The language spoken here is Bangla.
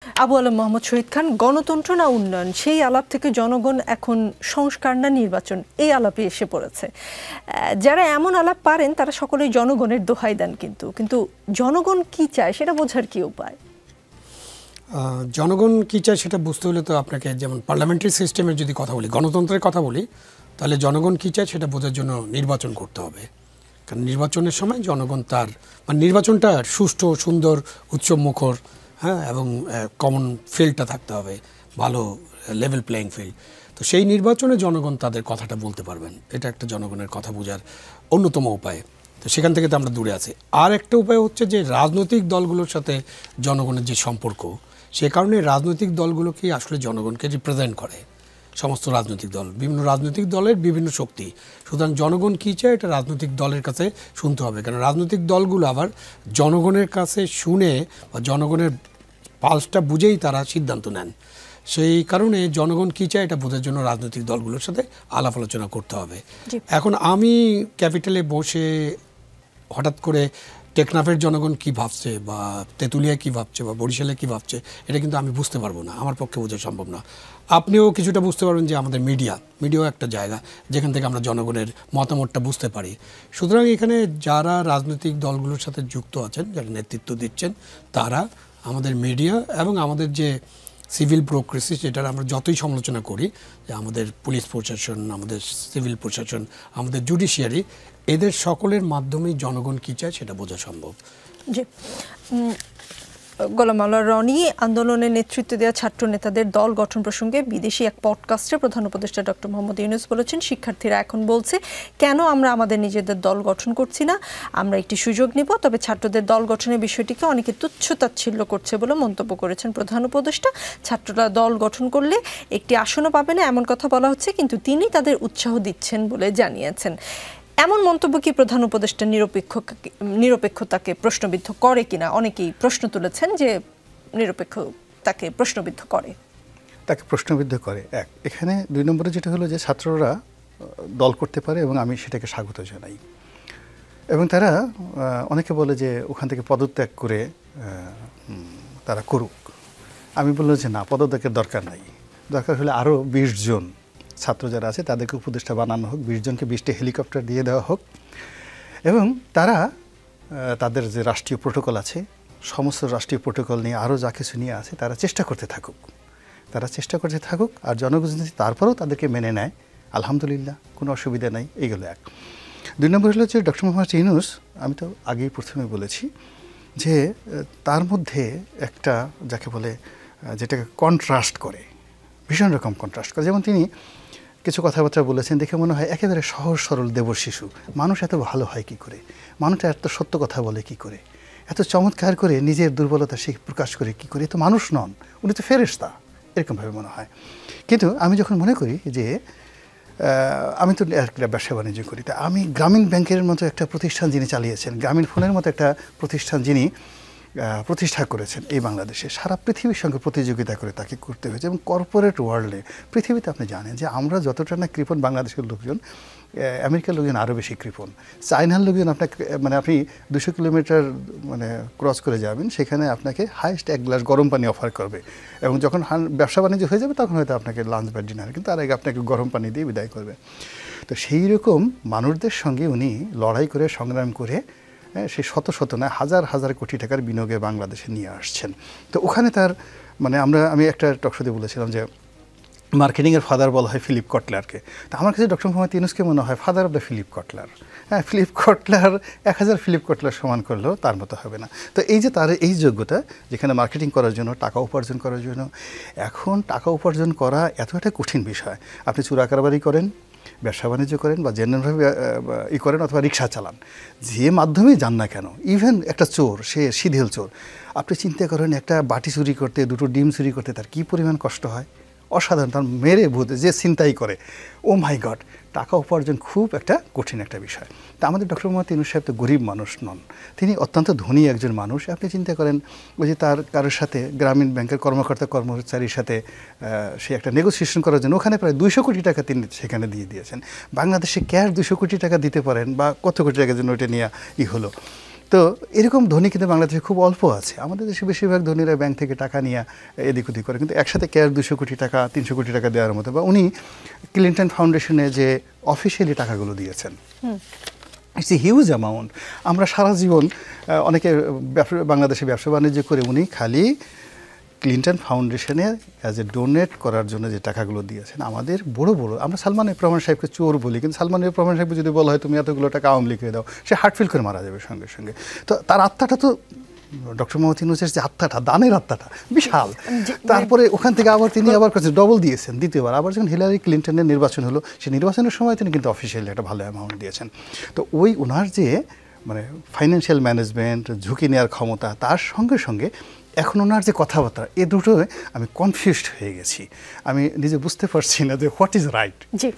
আবু আলম মোহাম্মদ শহীদ খান, গণতন্ত্র না উন্নয়ন, সেই আলাপ থেকে জনগণ এখন সংস্কার না নির্বাচন, এই আলাপে এসে পড়েছে। যারা এমন আলাপ পারেন তারা সকলেই জনগণের দোহাই দেন, কিন্তু জনগণ কি চায় সেটা বোঝার কি উপায়? জনগণ কি চায় সেটা বুঝতে হলে তো আপনাকে, যেমন পার্লামেন্টারি সিস্টেমের যদি কথা বলি, গণতন্ত্রের কথা বলি, তাহলে জনগণ কি চায় সেটা বোঝার জন্য নির্বাচন করতে হবে। কারণ নির্বাচনের সময় জনগণ তার নির্বাচনটা সুষ্ঠু, সুন্দর, উৎসবমুখর, হ্যাঁ, এবং কমন ফিল্ডটা থাকতে হবে, ভালো লেভেল প্লেয়িং ফিল্ড। তো সেই নির্বাচনে জনগণ তাদের কথাটা বলতে পারবেন, এটা একটা জনগণের কথা বোঝার অন্যতম উপায়। তো সেখান থেকে তো আমরা দূরে আছি। আর একটা উপায় হচ্ছে যে রাজনৈতিক দলগুলোর সাথে জনগণের যে সম্পর্ক, সে কারণে রাজনৈতিক দলগুলোকে আসলে জনগণকে রিপ্রেজেন্ট করে সমস্ত রাজনৈতিক দল, বিভিন্ন রাজনৈতিক দলের বিভিন্ন শক্তি। সুতরাং জনগণ কী চায় এটা রাজনৈতিক দলের কাছে শুনতে হবে, কারণ রাজনৈতিক দলগুলো আবার জনগণের কাছে শুনে বা জনগণের পালসটা বুঝেই তারা সিদ্ধান্ত নেন। সেই কারণে জনগণ কী চায় এটা বোঝার জন্য রাজনৈতিক দলগুলোর সাথে আলাপ আলোচনা করতে হবে। এখন আমি ক্যাপিটালে বসে হঠাৎ করে টেকনাফের জনগণ কি ভাবছে, বা তেঁতুলিয়ায় কি ভাবছে, বা বরিশালে কি ভাবছে, এটা কিন্তু আমি বুঝতে পারবো না, আমার পক্ষে বোঝা সম্ভব না। আপনিও কিছুটা বুঝতে পারবেন যে আমাদের মিডিয়াও একটা জায়গা যেখান থেকে আমরা জনগণের মতামতটা বুঝতে পারি। সুতরাং এখানে যারা রাজনৈতিক দলগুলোর সাথে যুক্ত আছেন, যারা নেতৃত্ব দিচ্ছেন, তারা আমাদের মিডিয়া এবং আমাদের যে সিভিল ব্যুরোক্রেসি, যেটার আমরা যতই সমালোচনা করি, যে আমাদের পুলিশ প্রশাসন, আমাদের সিভিল প্রশাসন, আমাদের জুডিশিয়ারি, এদের সকলের মাধ্যমেই জনগণ কী চায় সেটা বোঝা সম্ভব। জি, গোলাম মাওলা রনি আন্দোলনের নেতৃত্ব দেওয়া ছাত্র নেতাদের দল গঠন প্রসঙ্গে বিদেশি এক পডকাস্টে প্রধান উপদেষ্টা ডক্টর মোহাম্মদ ইউনূস বলেছেন, শিক্ষার্থীরা এখন বলছে কেন আমরা আমাদের নিজেদের দল গঠন করছি না, আমরা একটি সুযোগ নিব। তবে ছাত্রদের দল গঠনের বিষয়টিকে অনেকে তুচ্ছ-তাচ্ছিল্য করছে বলে মন্তব্য করেছেন প্রধান উপদেষ্টা। ছাত্ররা দল গঠন করলে একটি আসনও পাবে না এমন কথা বলা হচ্ছে, কিন্তু তিনি তাদের উৎসাহ দিচ্ছেন বলে জানিয়েছেন। এমন মন্তব্য কি প্রধান উপদেষ্টা নিরপেক্ষতাকে প্রশ্নবিদ্ধ করে কিনা? অনেকেই প্রশ্ন তুলেছেন যে নিরপেক্ষতাকে প্রশ্নবিদ্ধ করে, তাকে প্রশ্নবিদ্ধ করে। এখানে 2 নম্বরে যেটা হলো যে ছাত্ররা দল করতে পারে এবং আমি সেটাকে স্বাগত জানাই। এবং তারা অনেকে বলে যে ওখান থেকে পদত্যাগ করে তারা করুক। আমি বললাম যে না, পদত্যাগের দরকার নাই। দরকার হলে আরও 20 জন ছাত্র যারা আছে তাদেরকে উপদেষ্টা বানানো হোক, 20 জনকে 20টি হেলিকপ্টার দিয়ে দেওয়া হোক, এবং তারা তাদের যে রাষ্ট্রীয় প্রোটোকল আছে, সমস্ত রাষ্ট্রীয় প্রোটোকল নিয়ে আরও যা কিছু নিয়ে আছে তারা চেষ্টা করতে থাকুক। আর জনগণ যদি তারপরেও তাদেরকে মেনে নেয়, আলহামদুলিল্লাহ, কোনো অসুবিধা নাই। এইগুলো এক। 2 নম্বর হলো যে ডক্টর মোহাম্মদ ইউনূস, আমি তো আগেই প্রথমে বলেছি যে তার মধ্যে একটা যাকে বলে যেটাকে কন্ট্রাস্ট করে, ভীষণ রকম কন্ট্রাস্ট করে। যেমন তিনি কিছু কথাবার্তা বলেছেন, দেখে মনে হয় একেবারে সহজ সরল দেবর শিশু। মানুষ এত ভালো হয় কি করে, মানুষ এত সত্য কথা বলে কি করে, এত চমৎকার করে নিজের দুর্বলতা সে প্রকাশ করে কি করে, তো মানুষ নন, উনি তো ফেরেশতা, এরকমভাবে মনে হয়। কিন্তু আমি যখন মনে করি যে আমি তো একটা ব্যবসা বাণিজ্য করি, তা আমি গ্রামীণ ব্যাংকের মতো একটা প্রতিষ্ঠান যিনি চালিয়েছেন, গ্রামীণ ফোনের মতো একটা প্রতিষ্ঠান যিনি প্রতিষ্ঠা করেছেন এই বাংলাদেশে, সারা পৃথিবীর সঙ্গে প্রতিযোগিতা করে তাকে করতে হয়েছে। এবং কর্পোরেট ওয়ার্ল্ডে, পৃথিবীতে আপনি জানেন যে আমরা যতটা না কৃপণ বাংলাদেশের লোকজন, আমেরিকার লোকজন আরও বেশি কৃপণ, চায়নার লোকজন আপনাকে আপনি 200 কিলোমিটার ক্রস করে যাবেন, সেখানে আপনাকে হাইস্ট 1 গ্লাস গরম পানি অফার করবে, এবং যখন ব্যবসা বাণিজ্য হয়ে যাবে তখন হয়তো আপনাকে লাঞ্চ বা ডিনার, কিন্তু তার আগে আপনাকে গরম পানি দিয়ে বিদায় করবে। তো সেই রকম মানুষদের সঙ্গে উনি লড়াই করে, সংগ্রাম করে সে শত না হাজার হাজার কোটি টাকার বিনিয়োগে বাংলাদেশে নিয়ে আসছেন। তো ওখানে তার আমি একটা টকশোতে বলেছিলাম যে মার্কেটিংয়ের ফাদার বলা হয় ফিলিপ কটলারকে। তো আমার কাছে ডক্টর মোহাম্মদ ইউনূসকে মনে হয় father of the Philip Kotler. হ্যাঁ, ফিলিপ কটলার 1000 ফিলিপ কটলার সমান করলেও তার মতো হবে না। তো এই যে তার এই যোগ্যতা, যেখানে মার্কেটিং করার জন্য, টাকা উপার্জন করার জন্য, এখন টাকা উপার্জন করা এত একটা কঠিন বিষয়। আপনি চোরা কারবারি করেন, ব্যবসা বাণিজ্য করেন, বা জেনারেলভাবে করেন, অথবা রিক্সা চালান, যে মাধ্যমেই যান না কেন, ইভেন একটা চোর, সে সিধেল চোর, আপনি চিন্তা করেন একটা বাটি চুরি করতে, 2টো ডিম চুরি করতে তার কী পরিমাণ কষ্ট হয়, অসাধারণ। তার মেরে ভূত যে চিন্তাই করে, ও মাই গড, টাকা উপার্জন খুব একটা কঠিন একটা বিষয়। তা আমাদের ডক্টর মোহাম্মদ ইউনূস সাহেব তো গরিব মানুষ নন, তিনি অত্যন্ত ধনী একজন মানুষ। আপনি চিন্তা করেন, ওই যে তার কারোর সাথে, গ্রামীণ ব্যাংকের কর্মচারীর সাথে সে একটা নেগোসিয়েশন করার জন্য ওখানে প্রায় 200 কোটি টাকা তিনি সেখানে দিয়ে দিয়েছেন। বাংলাদেশে ক্যাশ 200 কোটি টাকা দিতে পারেন, বা কত কোটি টাকার জন্য ওইটা নিয়ে হলো। তো এরকম ধনী কিন্তু বাংলাদেশে খুব অল্প আছে। আমাদের দেশে বেশিরভাগ ধনীরা ব্যাংক থেকে টাকা নিয়ে এদিক ওদিক করে, কিন্তু একসাথে ক্যাশ 200 কোটি টাকা 300 কোটি টাকা দেওয়ার মতো, বা উনি ক্লিন্টন ফাউন্ডেশনে যে অফিসিয়ালি টাকাগুলো দিয়েছেন, ইটস এ হিউজ অ্যামাউন্ট। আমরা সারা জীবন অনেকে বাংলাদেশে ব্যবসা বাণিজ্য করে, উনি খালি ক্লিন্টন ফাউন্ডেশনে অ্যাজ এ ডোনেট করার জন্য যে টাকাগুলো দিয়েছেন, আমাদের বড় বড়, আমরা সালমান এফ রহমান সাহেবকে চোর বলি, কিন্তু সালমান এফ রহমান সাহেবকে যদি বলা হয় তুমি এতগুলো টাকা আওয়ামী লীগকে দাও, সে হার্টফিল করে মারা যাবে সঙ্গে সঙ্গে। তো তার আত্মাটা তো, ডক্টর মোহাম্মদ ইউনূসের যে আত্মাটা, দানের আত্মাটা বিশাল। তারপরে ওখান থেকে আবার তিনি আবার ডবল দিয়েছেন দ্বিতীয়বার। আবার যখন হিলারি ক্লিন্টনের নির্বাচন হলো, সেই নির্বাচনের সময় তিনি কিন্তু অফিসিয়ালি একটা ভালো অ্যামাউন্ট দিয়েছেন। তো ওই ওনার যে মানে ফাইন্যান্সিয়াল ম্যানেজমেন্ট, ঝুঁকি নেওয়ার ক্ষমতা, তার সঙ্গে সঙ্গে এখন ওনার যে কথাবার্তা, এ দুটোয় আমি কনফিউজড হয়ে গেছি। আমি নিজে বুঝতে পারছি না যে হোয়াট ইজ রাইট। জি